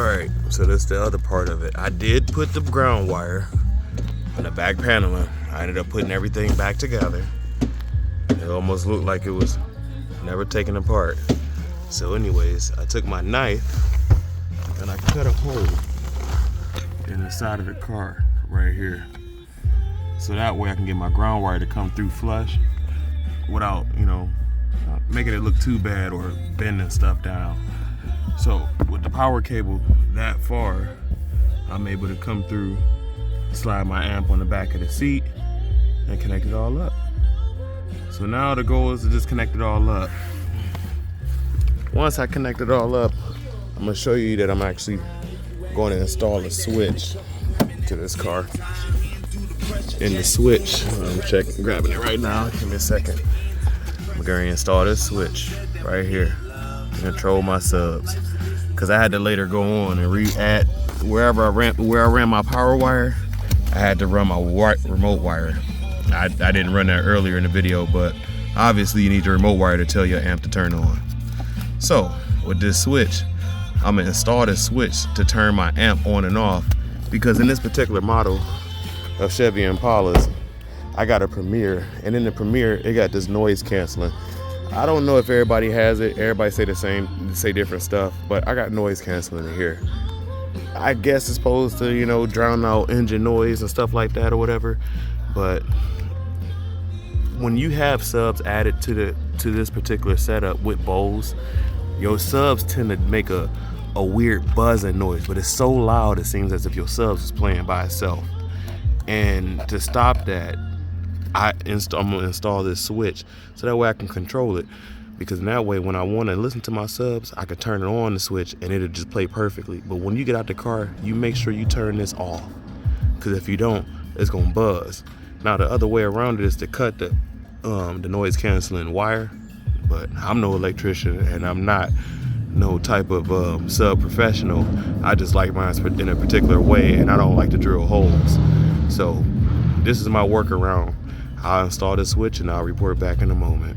Alright, so that's the other part of it. I did put the ground wire on the back paneling. I ended up putting everything back together. It almost looked like it was never taken apart. So anyways, I took my knife and I cut a hole in the side of the car right here. So that way I can get my ground wire to come through flush without, making it look too bad or bending stuff down. So with the power cable that far, I'm able to come through, slide my amp on the back of the seat and connect it all up. So now the goal is to just connect it all up. Once I connect it all up, I'm gonna show you that I'm actually going to install a switch to this car. In the switch, I'm grabbing it right now. Give me a second. I'm going to install this switch right here to control my subs. Cause I had to later go on and re-add where I ran my power wire. I had to run my remote wire. I didn't run that earlier in the video, but obviously you need your remote wire to tell your amp to turn on. So with this switch, I'm gonna install this switch to turn my amp on and off, because in this particular model of Chevy Impalas, I got a Premier, and in the Premier, it got this noise canceling. I don't know if everybody has it. Everybody say different stuff, but I got noise canceling in here. I guess it's supposed to, drown out engine noise and stuff like that or whatever. But when you have subs added to this particular setup with Bose, your subs tend to make a weird buzzing noise, but it's so loud it seems as if your subs is playing by itself. And to stop that, I'm gonna install this switch so that way I can control it, because in that way when I want to listen to my subs, I can turn it on the switch and it'll just play perfectly. But when you get out the car, you make sure you turn this off, because if you don't, it's gonna buzz. Now the other way around it is to cut the noise canceling wire, but I'm no electrician and I'm not no type of sub professional. I just like mine in a particular way, and I don't like to drill holes. So this is my workaround. I'll install this switch and I'll report back in a moment.